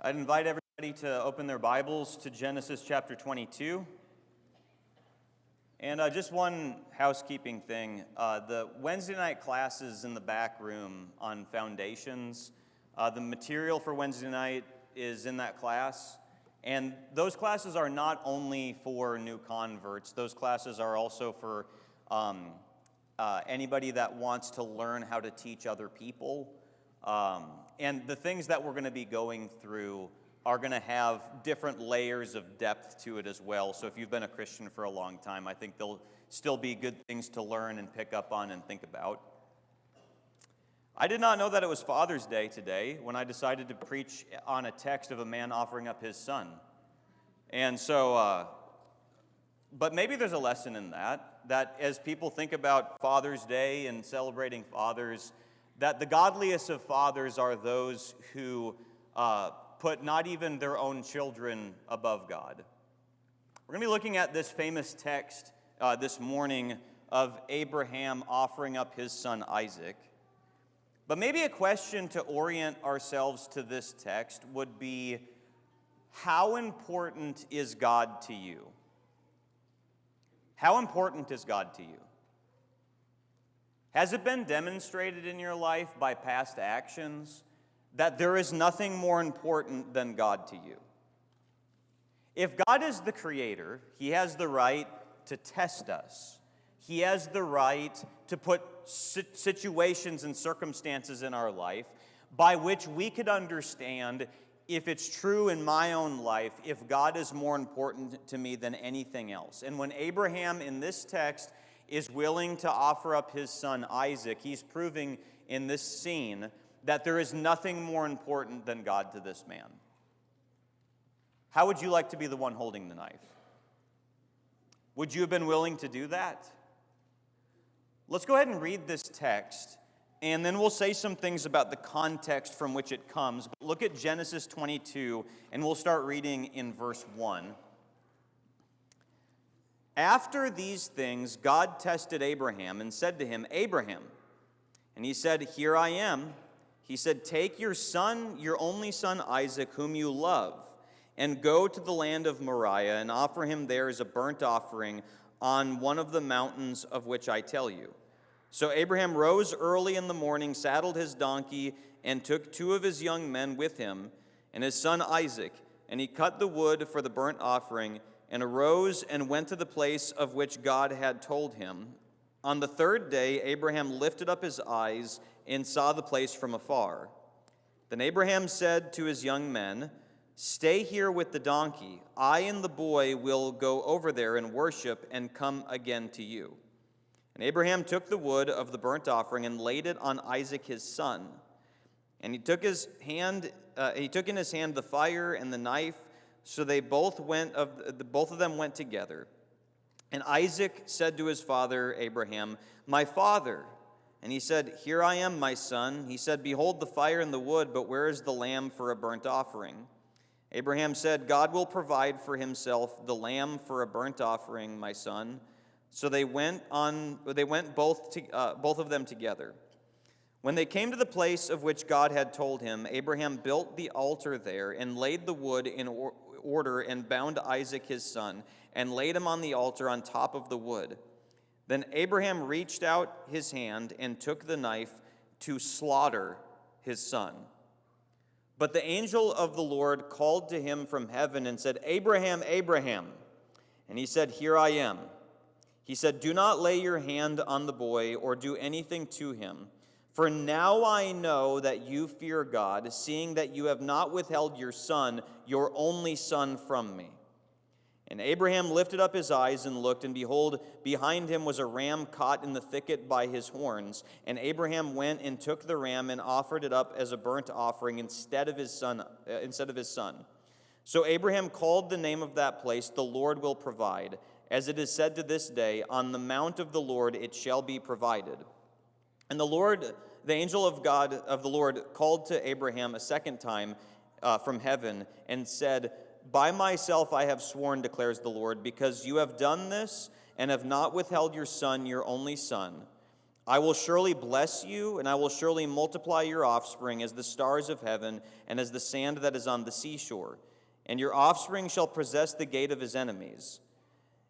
I'd invite everybody to open their Bibles to Genesis chapter 22. And just one housekeeping thing. The Wednesday night classes in the back room on foundations, the material for Wednesday night is in that class. And those classes are not only for new converts. Those classes are also for anybody that wants to learn how to teach other people. And the things that we're going to be going through are going to have different layers of depth to it as well. So if you've been a Christian for a long time, I think there'll still be good things to learn and pick up on and think about. I did not know that it was Father's Day today when I decided to preach on a text of a man offering up his son. And so, but maybe there's a lesson in that as people think about Father's Day and celebrating fathers, that the godliest of fathers are those who put not even their own children above God. We're going to be looking at this famous text this morning of Abraham offering up his son Isaac. But maybe a question to orient ourselves to this text would be, how important is God to you? How important is God to you? Has it been demonstrated in your life by past actions that there is nothing more important than God to you? If God is the creator, He has the right to test us. He has the right to put situations and circumstances in our life by which we could understand if it's true in my own life, if God is more important to me than anything else. And when Abraham in this text is willing to offer up his son Isaac, he's proving in this scene that there is nothing more important than God to this man. How would you like to be the one holding the knife? Would you have been willing to do that? Let's go ahead and read this text, and then we'll say some things about the context from which it comes. But look at Genesis 22, and we'll start reading in verse 1. After these things, God tested Abraham and said to him, Abraham. And he said, Here I am. He said, Take your son, your only son Isaac, whom you love, and go to the land of Moriah and offer him there as a burnt offering on one of the mountains of which I tell you. So Abraham rose early in the morning, saddled his donkey, and took 2 of his young men with him, and his son Isaac, and he cut the wood for the burnt offering, and arose and went to the place of which God had told him. On the 3rd day, Abraham lifted up his eyes and saw the place from afar. Then Abraham said to his young men, Stay here with the donkey. I and the boy will go over there and worship and come again to you. And Abraham took the wood of the burnt offering and laid it on Isaac his son. And he took in his hand the fire and the knife. So they both of them went together. And Isaac said to his father Abraham, My father. And he said, Here I am, my son. He said, Behold the fire and the wood, but where is the lamb for a burnt offering? Abraham said, God will provide for himself the lamb for a burnt offering, my son. So they went both of them together. When they came to the place of which God had told him, Abraham built the altar there and laid the wood in order and bound Isaac his son and laid him on the altar on top of the wood. Then Abraham reached out his hand and took the knife to slaughter his son. But the angel of the Lord called to him from heaven and said, Abraham, Abraham. And he said, Here I am. He said, Do not lay your hand on the boy or do anything to him. For now I know that you fear God, seeing that you have not withheld your son, your only son, from me. And Abraham lifted up his eyes and looked, and behold, behind him was a ram caught in the thicket by his horns. And Abraham went and took the ram and offered it up as a burnt offering instead of his son. So Abraham called the name of that place, The Lord Will Provide. As it is said to this day, On the mount of the Lord it shall be provided. And the angel of the Lord, called to Abraham a second time from heaven and said, By myself I have sworn, declares the Lord, because you have done this and have not withheld your son, your only son. I will surely bless you, and I will surely multiply your offspring as the stars of heaven and as the sand that is on the seashore. And your offspring shall possess the gate of his enemies.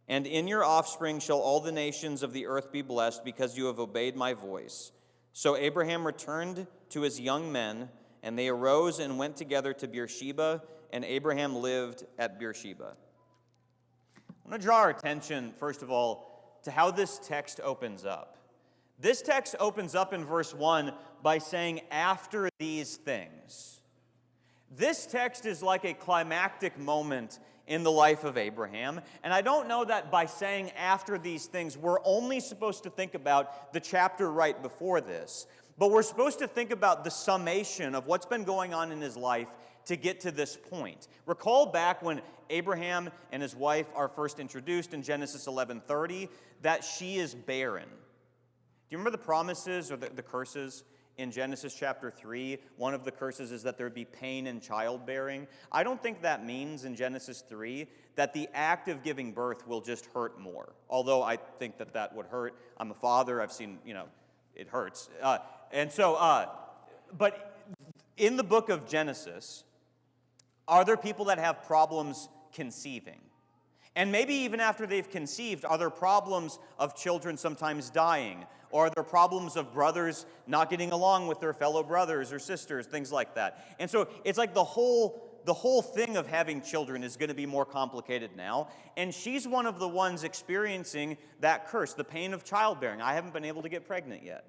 And in your offspring shall all the nations of the earth be blessed, because you have obeyed my voice. So Abraham returned to his young men, and they arose and went together to Beersheba, and Abraham lived at Beersheba. I want to draw our attention, first of all, to how this text opens up. This text opens up in verse 1 by saying, after these things. This text is like a climactic moment in the life of Abraham, and I don't know that by saying after these things, we're only supposed to think about the chapter right before this, but we're supposed to think about the summation of what's been going on in his life to get to this point. Recall back when Abraham and his wife are first introduced in Genesis 11:30, that she is barren. Do you remember the promises or the curses in Genesis chapter 3? One of the curses is that there would be pain in childbearing. I don't think that means in Genesis 3 that the act of giving birth will just hurt more. Although I think that that would hurt. I'm a father. I've seen, it hurts. But in the book of Genesis, are there people that have problems conceiving? And maybe even after they've conceived, are there problems of children sometimes dying? Or are there problems of brothers not getting along with their fellow brothers or sisters, things like that? And so it's like the whole thing of having children is going to be more complicated now. And she's one of the ones experiencing that curse, the pain of childbearing. I haven't been able to get pregnant yet.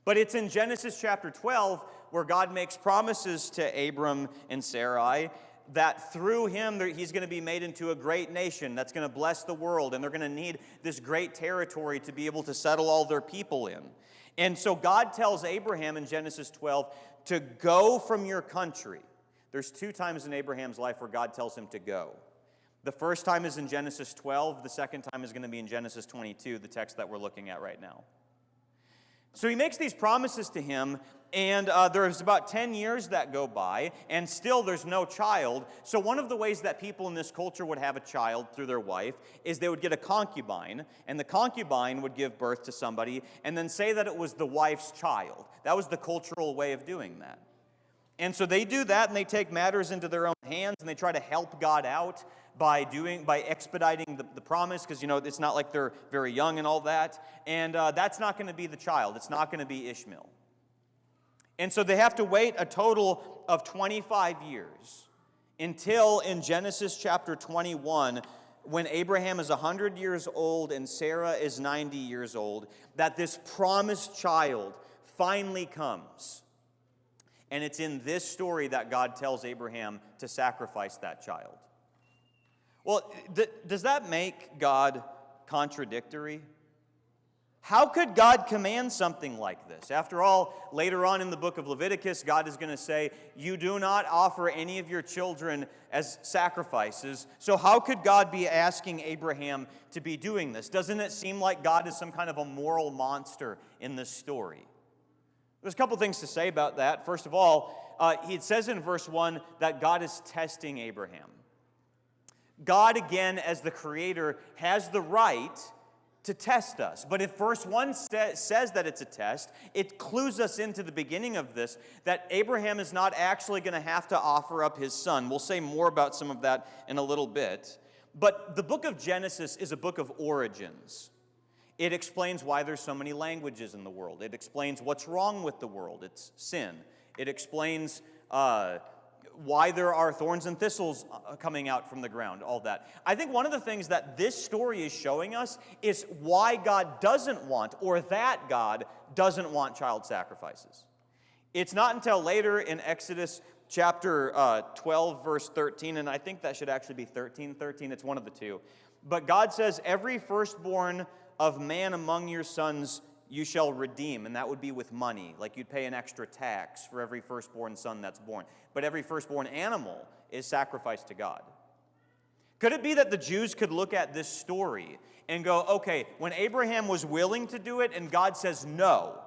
But it's in Genesis chapter 12 where God makes promises to Abram and Sarai that through him he's going to be made into a great nation that's going to bless the world, and they're going to need this great territory to be able to settle all their people in. And so God tells Abraham in Genesis 12 to go from your country. There's 2 times in Abraham's life where God tells him to go. The first time is in Genesis 12. The second time is going to be in Genesis 22, the text that we're looking at right now. So he makes these promises to him, and there's about 10 years that go by, and still there's no child. So one of the ways that people in this culture would have a child through their wife is they would get a concubine, and the concubine would give birth to somebody, and then say that it was the wife's child. That was the cultural way of doing that. And so they do that, and they take matters into their own hands, and they try to help God out by expediting the promise, because it's not like they're very young and all that. And that's not going to be the child. It's not going to be Ishmael. And so they have to wait a total of 25 years until in Genesis chapter 21, when Abraham is 100 years old and Sarah is 90 years old, that this promised child finally comes. And it's in this story that God tells Abraham to sacrifice that child. Well, does that make God contradictory? How could God command something like this? After all, later on in the book of Leviticus, God is going to say, you do not offer any of your children as sacrifices. So how could God be asking Abraham to be doing this? Doesn't it seem like God is some kind of a moral monster in this story? There's a couple things to say about that. First of all, it says in verse 1 that God is testing Abraham. God, again, as the Creator, has the right to test us. But if verse 1 says that it's a test, it clues us into the beginning of this, that Abraham is not actually going to have to offer up his son. We'll say more about some of that in a little bit. But the book of Genesis is a book of origins. It explains why there's so many languages in the world. It explains what's wrong with the world. It's sin. It explains why there are thorns and thistles coming out from the ground, all that. I think one of the things that this story is showing us is why God doesn't want, or that God doesn't want child sacrifices. It's not until later in Exodus chapter 12, verse 13, and I think that should actually be 13:13. It's one of the two. But God says, every firstborn of man among your sons you shall redeem, and that would be with money. Like you'd pay an extra tax for every firstborn son that's born. But every firstborn animal is sacrificed to God. Could it be that the Jews could look at this story and go, okay, when Abraham was willing to do it and God says no,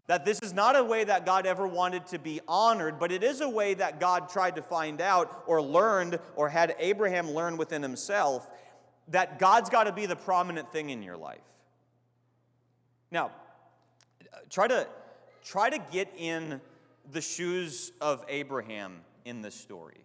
that this is not a way that God ever wanted to be honored, but it is a way that God tried to find out or learned or had Abraham learn within himself that God's got to be the prominent thing in your life. Now, Try to get in the shoes of Abraham in this story.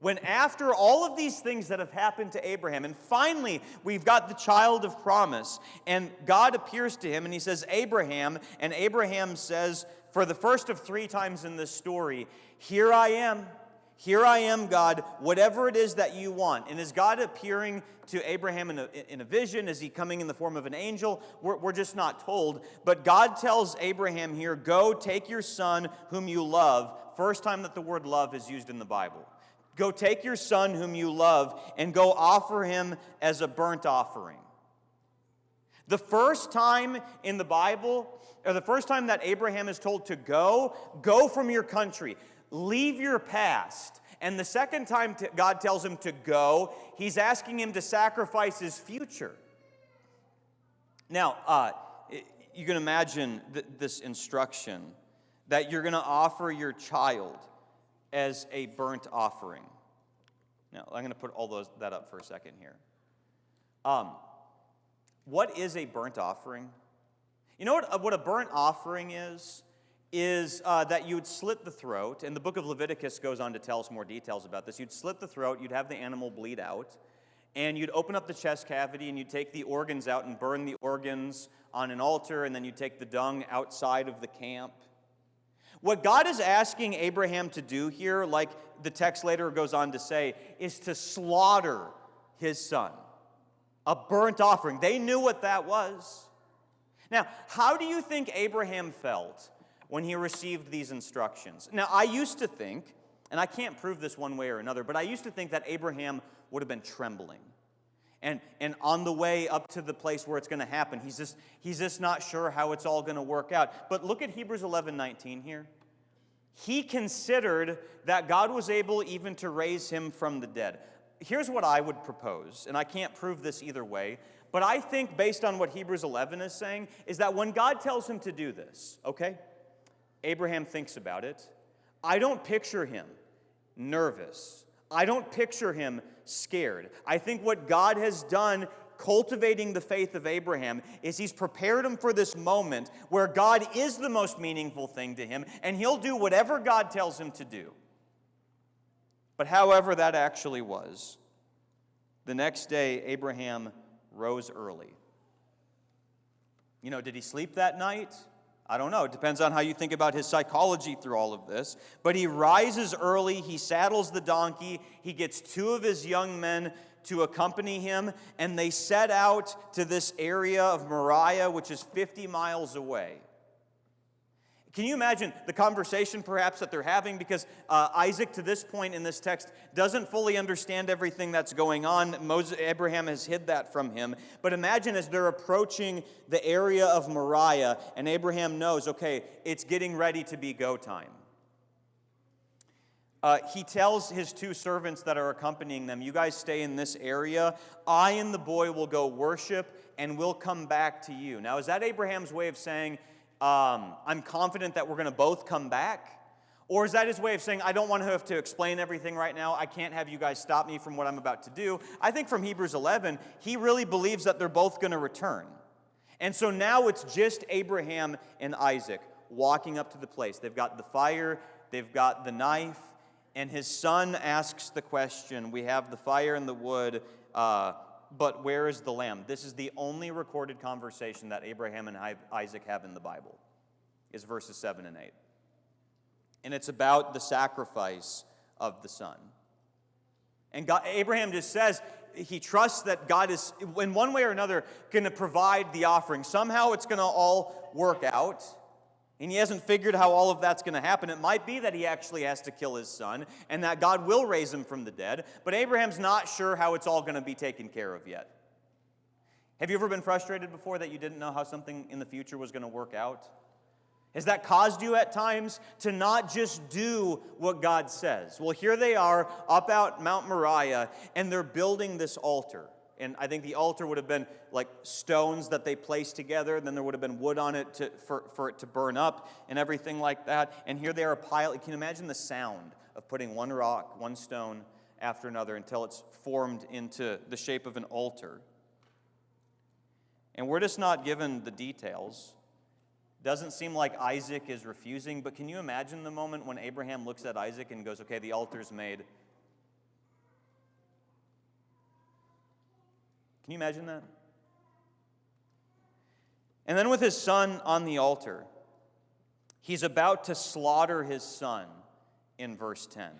When after all of these things that have happened to Abraham, and finally we've got the child of promise, and God appears to him and he says, Abraham, and Abraham says, for the first of 3 times in this story, here I am, God, whatever it is that you want. And is God appearing to Abraham in a vision? Is he coming in the form of an angel? We're just not told. But God tells Abraham here, go take your son whom you love. First time that the word love is used in the Bible. Go take your son whom you love and go offer him as a burnt offering. The first time in the Bible, or the first time that Abraham is told to go from your country, leave your past. And the second time God tells him to go, he's asking him to sacrifice his future. Now, you can imagine this instruction that you're going to offer your child as a burnt offering. Now, I'm going to put that up for a second here. What is a burnt offering? You know what a burnt offering is that you would slit the throat, and the book of Leviticus goes on to tell us more details about this. You'd slit the throat, you'd have the animal bleed out, and you'd open up the chest cavity, and you'd take the organs out and burn the organs on an altar, and then you'd take the dung outside of the camp. What God is asking Abraham to do here, like the text later goes on to say, is to slaughter his son. A burnt offering. They knew what that was. Now, how do you think Abraham felt when he received these instructions? Now, I used to think, and I can't prove this one way or another, but I used to think that Abraham would have been trembling. And on the way up to the place where it's going to happen, he's just not sure how it's all going to work out. But look at Hebrews 11:19 here. He considered that God was able even to raise him from the dead. Here's what I would propose, and I can't prove this either way, but I think based on what Hebrews 11 is saying, is that when God tells him to do this, okay, Abraham thinks about it. I don't picture him nervous. I don't picture him scared. I think what God has done cultivating the faith of Abraham is he's prepared him for this moment where God is the most meaningful thing to him, and he'll do whatever God tells him to do. But however that actually was, the next day Abraham rose early. You know, did he sleep that night? I don't know. It depends on how you think about his psychology through all of this. But he rises early, he saddles the donkey, he gets 2 of his young men to accompany him, and they set out to this area of Moriah, which is 50 miles away. Can you imagine the conversation perhaps that they're having? Because Isaac, to this point in this text, doesn't fully understand everything that's going on. Abraham has hid that from him. But imagine as they're approaching the area of Moriah, and Abraham knows, okay, it's getting ready to be go time. He tells his 2 servants that are accompanying them, you guys stay in this area. I and the boy will go worship, and we'll come back to you. Now, is that Abraham's way of saying, I'm confident that we're going to both come back? Or is that his way of saying, I don't want to have to explain everything right now. I can't have you guys stop me from what I'm about to do. I think from Hebrews 11, he really believes that they're both going to return. And so now it's just Abraham and Isaac walking up to the place. They've got the fire, they've got the knife, and his son asks the question, we have the fire and the wood, but where is the lamb? This is the only recorded conversation that Abraham and Isaac have in the Bible, is verses 7 and 8. And it's about the sacrifice of the son. And Abraham just says he trusts that God is, in one way or another, going to provide the offering. Somehow it's going to all work out. And he hasn't figured how all of that's going to happen. It might be that he actually has to kill his son and that God will raise him from the dead. But Abraham's not sure how it's all going to be taken care of yet. Have you ever been frustrated before that you didn't know how something in the future was going to work out? Has that caused you at times to not just do what God says? Well, here they are up out Mount Moriah, and they're building this altar. And I think the altar would have been like stones that they placed together. Then there would have been wood on it for it to burn up and everything like that. And here they are piling. Can you imagine the sound of putting one rock, one stone after another until it's formed into the shape of an altar? And we're just not given the details. Doesn't seem like Isaac is refusing, but can you imagine the moment when Abraham looks at Isaac and goes, okay, the altar's made? Can you imagine that? And then with his son on the altar, he's about to slaughter his son in verse 10.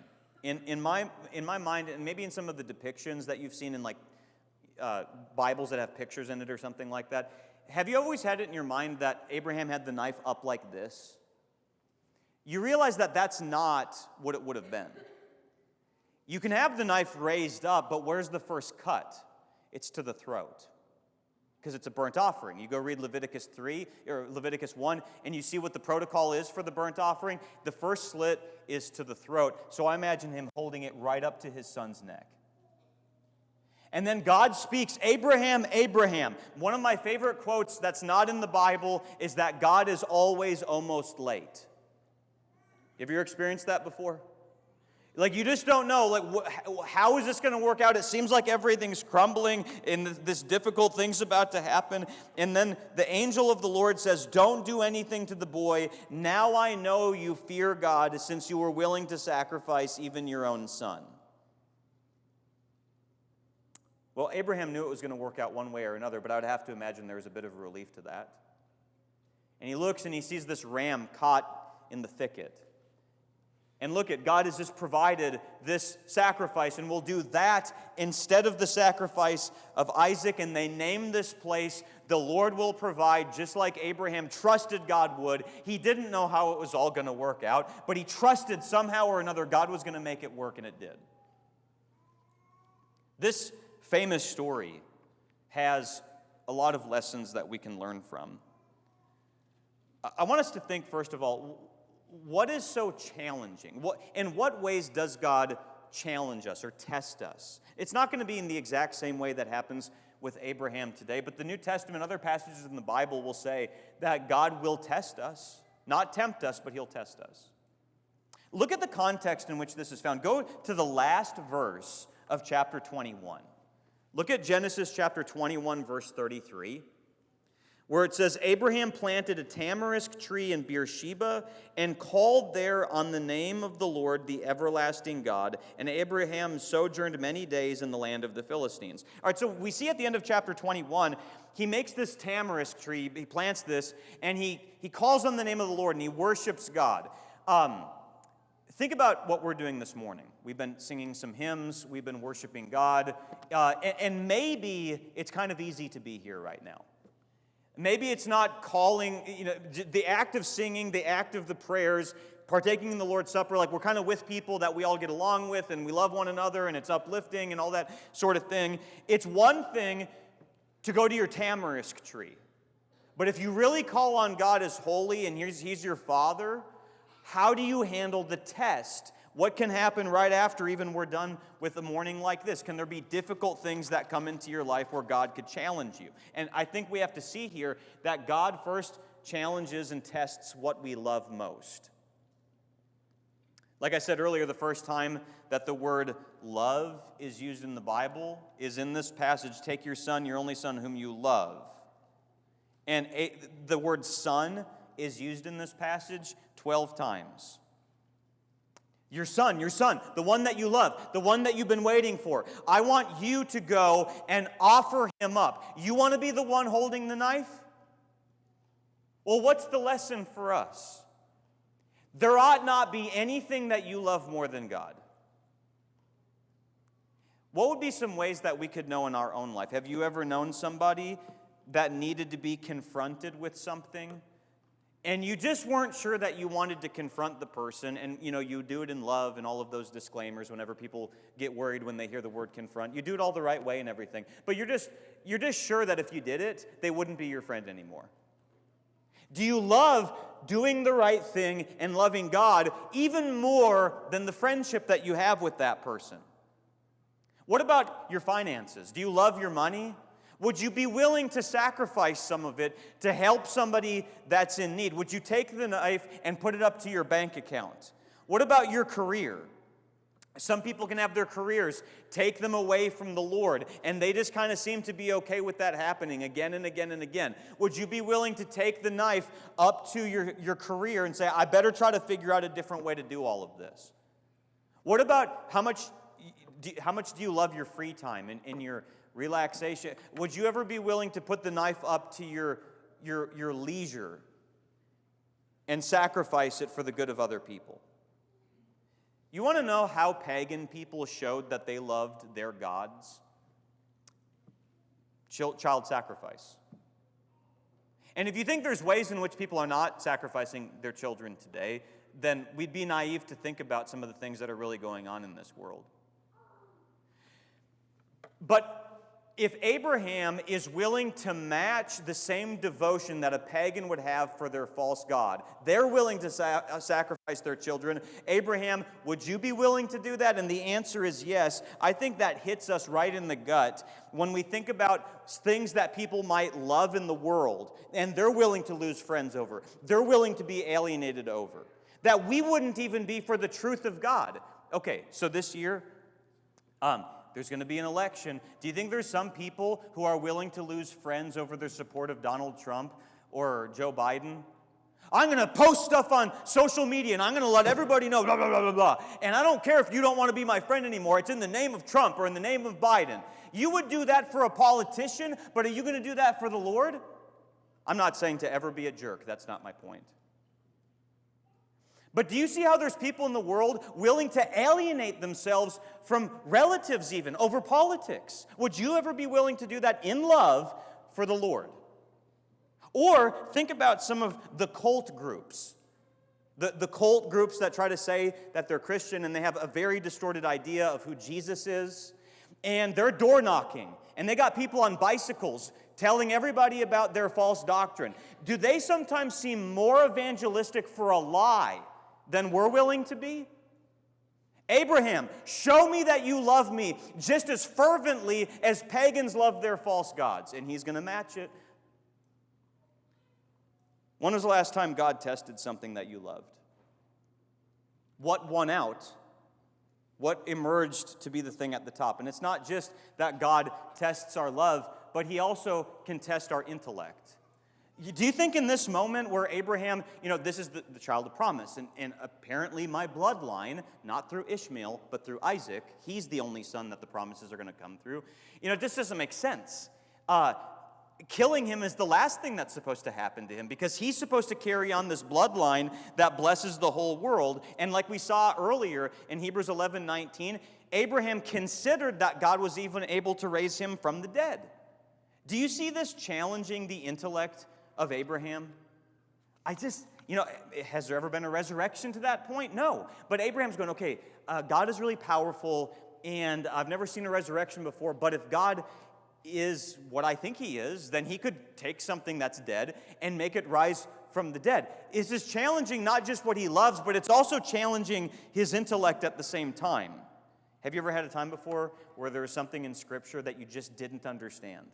In my mind, and maybe in some of the depictions that you've seen in like Bibles that have pictures in it or something like that, have you always had it in your mind that Abraham had the knife up like this? You realize that that's not what it would have been. You can have the knife raised up, but where's the first cut? It's to the throat, because it's a burnt offering. You go read Leviticus 3 or Leviticus 1, and you see what the protocol is for the burnt offering. The first slit is to the throat. So I imagine him holding it right up to his son's neck. And then God speaks, Abraham, Abraham. One of my favorite quotes that's not in the Bible is that God is always almost late. Have you ever experienced that before? Like, you just don't know, like, how is this going to work out? It seems like everything's crumbling and this difficult thing's about to happen. And then the angel of the Lord says, don't do anything to the boy. Now I know you fear God, since you were willing to sacrifice even your own son. Well, Abraham knew it was going to work out one way or another, but I would have to imagine there was a bit of relief to that. And he looks and he sees this ram caught in the thicket. And look at, God has just provided this sacrifice, and we'll do that instead of the sacrifice of Isaac. And they name this place, the Lord will provide, just like Abraham trusted God would. He didn't know how it was all going to work out, but he trusted somehow or another God was going to make it work, and it did. This famous story has a lot of lessons that we can learn from. I want us to think, first of all, what is so challenging? In what ways does God challenge us or test us? It's not going to be in the exact same way that happens with Abraham today, but the New Testament, other passages in the Bible will say that God will test us, not tempt us, but he'll test us. Look at the context in which this is found. Go to the last verse of chapter 21. Look at Genesis chapter 21, verse 33. Where it says, Abraham planted a tamarisk tree in Beersheba and called there on the name of the Lord, the everlasting God. And Abraham sojourned many days in the land of the Philistines. All right, so we see at the end of chapter 21, he makes this tamarisk tree, he plants this, and he calls on the name of the Lord, and he worships God. Think about what we're doing this morning. We've been singing some hymns, we've been worshiping God, and maybe it's kind of easy to be here right now. Maybe it's not calling, the act of singing, the act of the prayers, partaking in the Lord's Supper, like we're kind of with people that we all get along with and we love one another and it's uplifting and all that sort of thing. It's one thing to go to your tamarisk tree. But if you really call on God as holy and He's your Father, how do you handle the test? What can happen right after even we're done with a morning like this? Can there be difficult things that come into your life where God could challenge you? And I think we have to see here that God first challenges and tests what we love most. Like I said earlier, the first time that the word love is used in the Bible is in this passage, take your son, your only son whom you love. And the word son is used in this passage 12 times. Your son, the one that you love, the one that you've been waiting for. I want you to go and offer him up. You want to be the one holding the knife? Well, what's the lesson for us? There ought not be anything that you love more than God. What would be some ways that we could know in our own life? Have you ever known somebody that needed to be confronted with something? And you just weren't sure that you wanted to confront the person, and you do it in love and all of those disclaimers whenever people get worried when they hear the word confront. You do it all the right way and everything. But you're just sure that if you did it, they wouldn't be your friend anymore. Do you love doing the right thing and loving God even more than the friendship that you have with that person? What about your finances? Do you love your money? Would you be willing to sacrifice some of it to help somebody that's in need? Would you take the knife and put it up to your bank account? What about your career? Some people can have their careers take them away from the Lord, and they just kind of seem to be okay with that happening again and again and again. Would you be willing to take the knife up to your career and say, I better try to figure out a different way to do all of this? What about how much do you love your free time and your relaxation? Would you ever be willing to put the knife up to your leisure and sacrifice it for the good of other people? You want to know how pagan people showed that they loved their gods? Child sacrifice. And if you think there's ways in which people are not sacrificing their children today, then we'd be naive to think about some of the things that are really going on in this world. But if Abraham is willing to match the same devotion that a pagan would have for their false god, they're willing to sacrifice their children. Abraham, would you be willing to do that? And the answer is yes. I think that hits us right in the gut when we think about things that people might love in the world, and they're willing to lose friends over. They're willing to be alienated over. That we wouldn't even be for the truth of God. Okay, so this year, there's going to be an election. Do you think there's some people who are willing to lose friends over their support of Donald Trump or Joe Biden? I'm going to post stuff on social media, and I'm going to let everybody know, blah, blah, blah, blah, blah. And I don't care if you don't want to be my friend anymore. It's in the name of Trump or in the name of Biden. You would do that for a politician, but are you going to do that for the Lord? I'm not saying to ever be a jerk. That's not my point. But do you see how there's people in the world willing to alienate themselves from relatives even over politics? Would you ever be willing to do that in love for the Lord? Or think about some of the cult groups. The cult groups that try to say that they're Christian and they have a very distorted idea of who Jesus is. And they're door knocking. And they got people on bicycles telling everybody about their false doctrine. Do they sometimes seem more evangelistic for a lie than we're willing to be? Abraham, show me that you love me just as fervently as pagans love their false gods. And he's going to match it. When was the last time God tested something that you loved? What won out? What emerged to be the thing at the top? And it's not just that God tests our love, but he also can test our intellect. Do you think in this moment where Abraham, this is the child of promise, and apparently my bloodline, not through Ishmael, but through Isaac, he's the only son that the promises are going to come through. This doesn't make sense. Killing him is the last thing that's supposed to happen to him because he's supposed to carry on this bloodline that blesses the whole world. And like we saw earlier in Hebrews 11:19, Abraham considered that God was even able to raise him from the dead. Do you see this challenging the intellect of Abraham? Has there ever been a resurrection to that point? No. But Abraham's going, okay, God is really powerful, and I've never seen a resurrection before, but if God is what I think he is, then he could take something that's dead and make it rise from the dead. This is challenging not just what he loves, but it's also challenging his intellect at the same time. Have you ever had a time before where there was something in Scripture that you just didn't understand?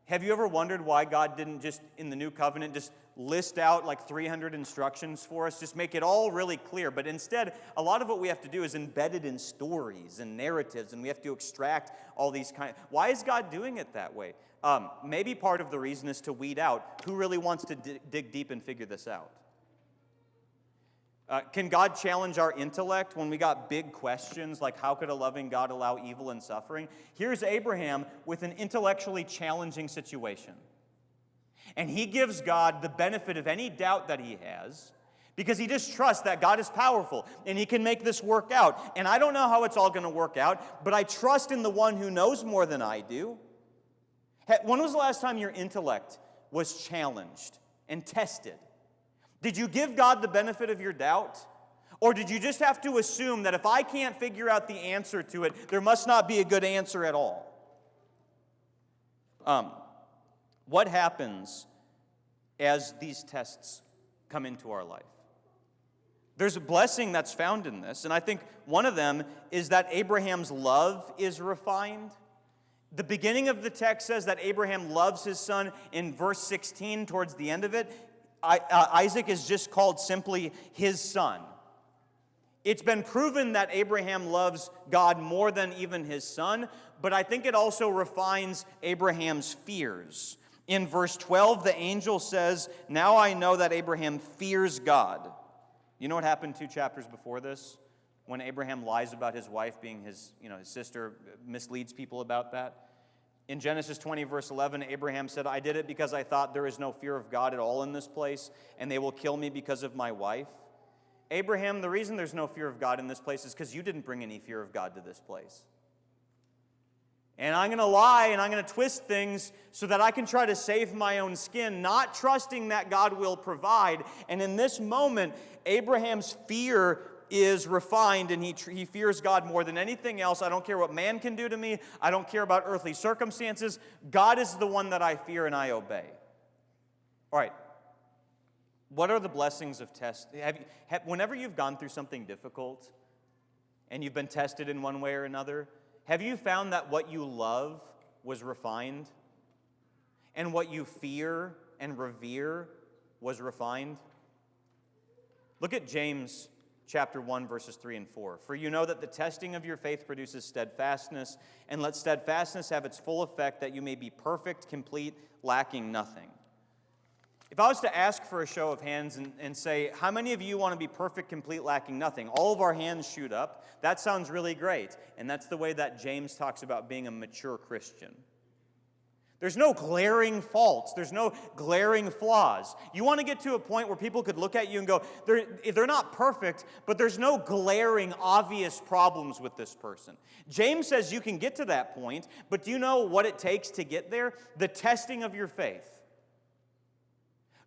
Have you ever wondered why God didn't just, in the new covenant, just list out like 300 instructions for us, just make it all really clear? But instead, a lot of what we have to do is embedded in stories and narratives, and we have to extract all these Why is God doing it that way? Maybe part of the reason is to weed out who really wants to dig deep and figure this out. Can God challenge our intellect when we got big questions like how could a loving God allow evil and suffering? Here's Abraham with an intellectually challenging situation. And he gives God the benefit of any doubt that he has because he just trusts that God is powerful and he can make this work out. And I don't know how it's all going to work out, but I trust in the one who knows more than I do. When was the last time your intellect was challenged and tested? Did you give God the benefit of your doubt? Or did you just have to assume that if I can't figure out the answer to it, there must not be a good answer at all? What happens as these tests come into our life? There's a blessing that's found in this, and I think one of them is that Abraham's love is refined. The beginning of the text says that Abraham loves his son. In verse 16, towards the end of it, Isaac is just called simply his son. It's been proven that Abraham loves God more than even his son, but I think it also refines Abraham's fears. In verse 12, the angel says, "Now I know that Abraham fears God." You know what happened 2 chapters before this? When Abraham lies about his wife being his sister, misleads people about that. In Genesis 20, verse 11, Abraham said, "I did it because I thought there is no fear of God at all in this place, and they will kill me because of my wife." Abraham, the reason there's no fear of God in this place is because you didn't bring any fear of God to this place. And I'm going to lie and I'm going to twist things so that I can try to save my own skin, not trusting that God will provide. And in this moment, Abraham's fear is refined, and he fears God more than anything else. I don't care what man can do to me. I don't care about earthly circumstances. God is the one that I fear and I obey. All right. What are the blessings of test? Whenever you've gone through something difficult and you've been tested in one way or another, have you found that what you love was refined? And what you fear and revere was refined? Look at James chapter 1, verses 3 and 4. "For you know that the testing of your faith produces steadfastness, and let steadfastness have its full effect, that you may be perfect, complete, lacking nothing." If I was to ask for a show of hands and say, how many of you want to be perfect, complete, lacking nothing? All of our hands shoot up. That sounds really great. And that's the way that James talks about being a mature Christian. There's no glaring faults. There's no glaring flaws. You want to get to a point where people could look at you and go, they're not perfect, but there's no glaring, obvious problems with this person. James says you can get to that point, but do you know what it takes to get there? The testing of your faith.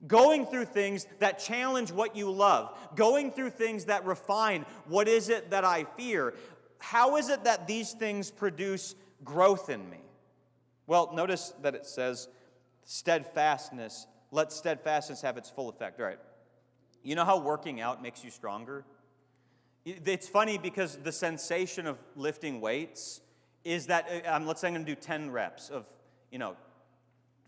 Going through things that challenge what you love. Going through things that refine what is it that I fear. How is it that these things produce growth in me? Well, notice that it says steadfastness. Let steadfastness have its full effect. All right. You know how working out makes you stronger? It's funny because the sensation of lifting weights is that, let's say I'm going to do 10 reps of,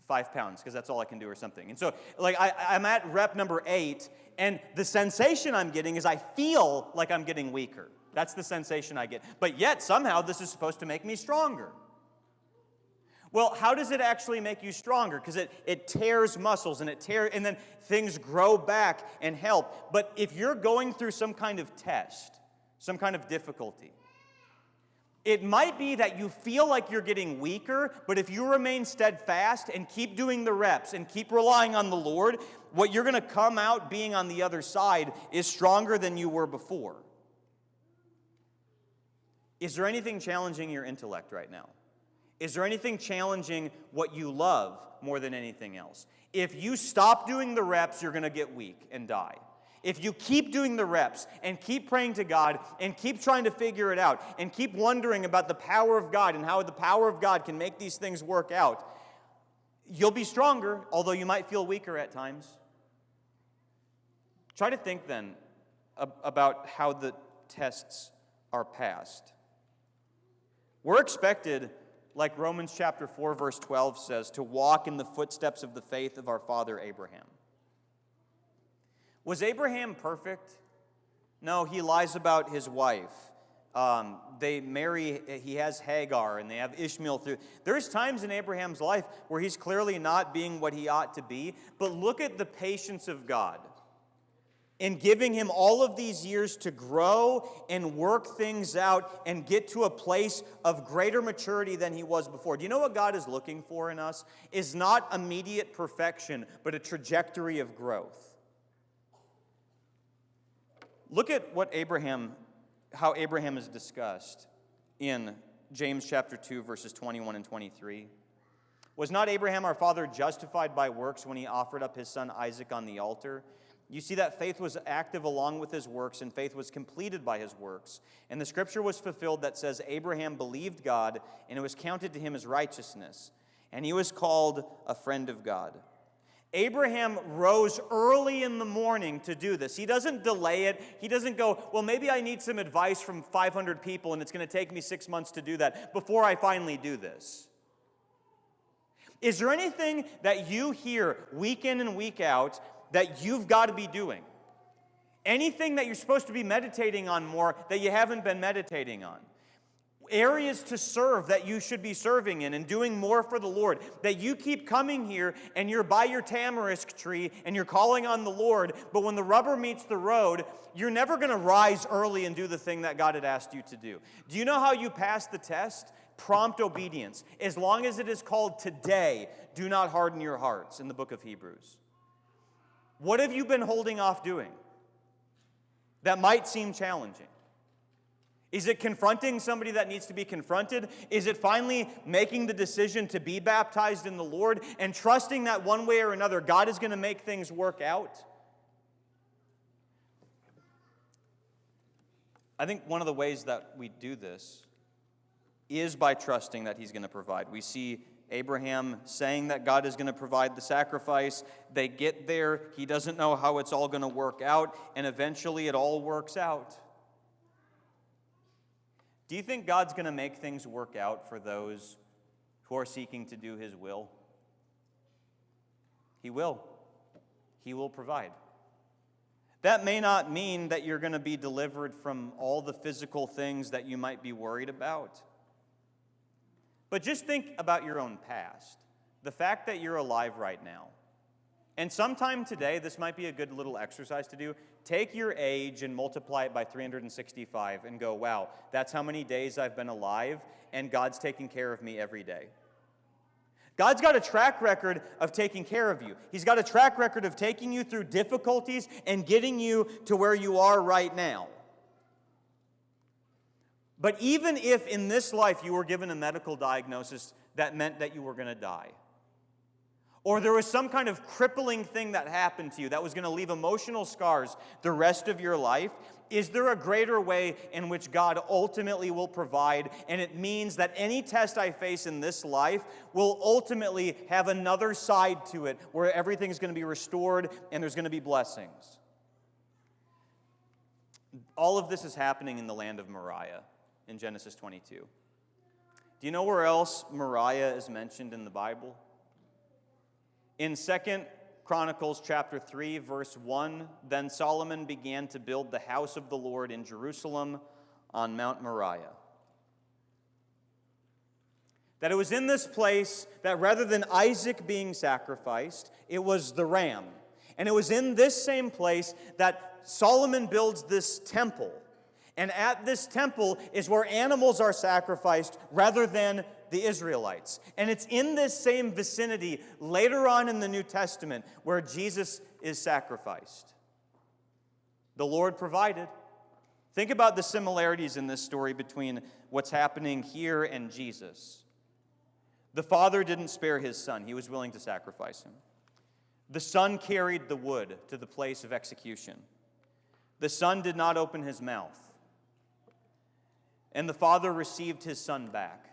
5 pounds, because that's all I can do or something. And so, I'm at rep number 8, and the sensation I'm getting is I feel like I'm getting weaker. That's the sensation I get. But yet, somehow, this is supposed to make me stronger. Well, how does it actually make you stronger? Because it tears muscles, and and then things grow back and help. But if you're going through some kind of test, some kind of difficulty, it might be that you feel like you're getting weaker, but if you remain steadfast and keep doing the reps and keep relying on the Lord, what you're going to come out being on the other side is stronger than you were before. Is there anything challenging your intellect right now? Is there anything challenging what you love more than anything else? If you stop doing the reps, you're going to get weak and die. If you keep doing the reps and keep praying to God and keep trying to figure it out and keep wondering about the power of God and how the power of God can make these things work out, you'll be stronger, although you might feel weaker at times. Try to think then about how the tests are passed. We're expected, like Romans chapter 4, verse 12 says, to walk in the footsteps of the faith of our father Abraham. Was Abraham perfect? No, he lies about his wife. They marry, he has Hagar, and they have Ishmael through. There's times in Abraham's life where he's clearly not being what he ought to be, but look at the patience of God in giving him all of these years to grow and work things out and get to a place of greater maturity than he was before. Do you know what God is looking for in us? Is not immediate perfection, but a trajectory of growth. Look at how Abraham is discussed in James chapter 2, verses 21 and 23. Was not Abraham our father justified by works when he offered up his son Isaac on the altar? You see that faith was active along with his works, and faith was completed by his works. And the scripture was fulfilled that says, Abraham believed God, and it was counted to him as righteousness. And he was called a friend of God. Abraham rose early in the morning to do this. He doesn't delay it. He doesn't go, well, maybe I need some advice from 500 people, and it's going to take me 6 months to do that before I finally do this. Is there anything that you hear week in and week out that you've got to be doing? Anything that you're supposed to be meditating on more that you haven't been meditating on. Areas to serve that you should be serving in and doing more for the Lord. That you keep coming here and you're by your tamarisk tree and you're calling on the Lord, but when the rubber meets the road, you're never going to rise early and do the thing that God had asked you to do. Do you know how you pass the test? Prompt obedience. As long as it is called today, do not harden your hearts in the book of Hebrews. What have you been holding off doing that might seem challenging? Is it confronting somebody that needs to be confronted? Is it finally making the decision to be baptized in the Lord and trusting that one way or another God is going to make things work out? I think one of the ways that we do this is by trusting that He's going to provide. We see Abraham saying that God is going to provide the sacrifice. They get there. He doesn't know how it's all going to work out, and eventually it all works out. Do you think God's going to make things work out for those who are seeking to do His will? He will. He will provide. That may not mean that you're going to be delivered from all the physical things that you might be worried about. But just think about your own past. The fact that you're alive right now. And sometime today, this might be a good little exercise to do. Take your age and multiply it by 365 and go, wow, that's how many days I've been alive, and God's taking care of me every day. God's got a track record of taking care of you. He's got a track record of taking you through difficulties and getting you to where you are right now. But even if in this life you were given a medical diagnosis that meant that you were going to die, or there was some kind of crippling thing that happened to you that was going to leave emotional scars the rest of your life, is there a greater way in which God ultimately will provide? And it means that any test I face in this life will ultimately have another side to it where everything's going to be restored and there's going to be blessings. All of this is happening in the land of Moriah in Genesis 22. Do you know where else Moriah is mentioned in the Bible? In 2 Chronicles chapter 3, verse 1, then Solomon began to build the house of the Lord in Jerusalem on Mount Moriah. That it was in this place that rather than Isaac being sacrificed, it was the ram. And it was in this same place that Solomon builds this temple. And at this temple is where animals are sacrificed rather than the Israelites. And it's in this same vicinity later on in the New Testament where Jesus is sacrificed. The Lord provided. Think about the similarities in this story between what's happening here and Jesus. The Father didn't spare His Son. He was willing to sacrifice Him. The Son carried the wood to the place of execution. The Son did not open His mouth. And the Father received His Son back.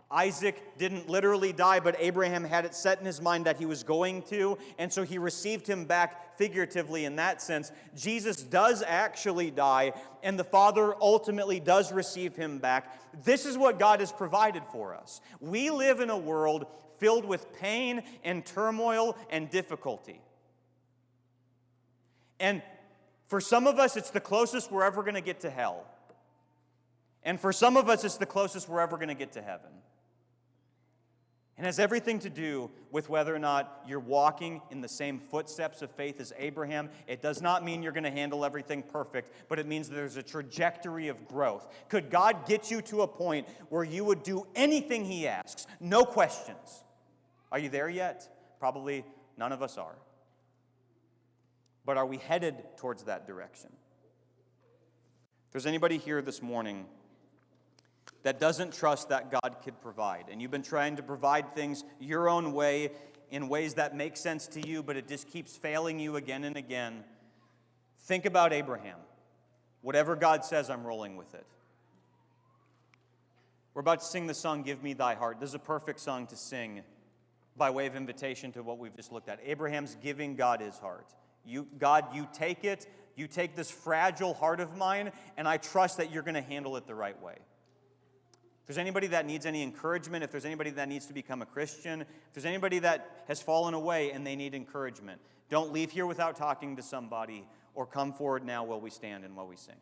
Isaac didn't literally die, but Abraham had it set in his mind that he was going to, and so he received him back figuratively in that sense. Jesus does actually die, and the Father ultimately does receive him back. This is what God has provided for us. We live in a world filled with pain and turmoil and difficulty. And for some of us, it's the closest we're ever going to get to hell. And for some of us, it's the closest we're ever going to get to heaven. It has everything to do with whether or not you're walking in the same footsteps of faith as Abraham. It does not mean you're going to handle everything perfect, but it means there's a trajectory of growth. Could God get you to a point where you would do anything He asks? No questions. Are you there yet? Probably none of us are. But are we headed towards that direction? If there's anybody here this morning that doesn't trust that God could provide, and you've been trying to provide things your own way in ways that make sense to you, but it just keeps failing you again and again, think about Abraham. Whatever God says, I'm rolling with it. We're about to sing the song, Give Me Thy Heart. This is a perfect song to sing by way of invitation to what we've just looked at. Abraham's giving God his heart. God, you take it, you take this fragile heart of mine, and I trust that you're going to handle it the right way. If there's anybody that needs any encouragement, if there's anybody that needs to become a Christian, if there's anybody that has fallen away and they need encouragement, don't leave here without talking to somebody, or come forward now while we stand and while we sing.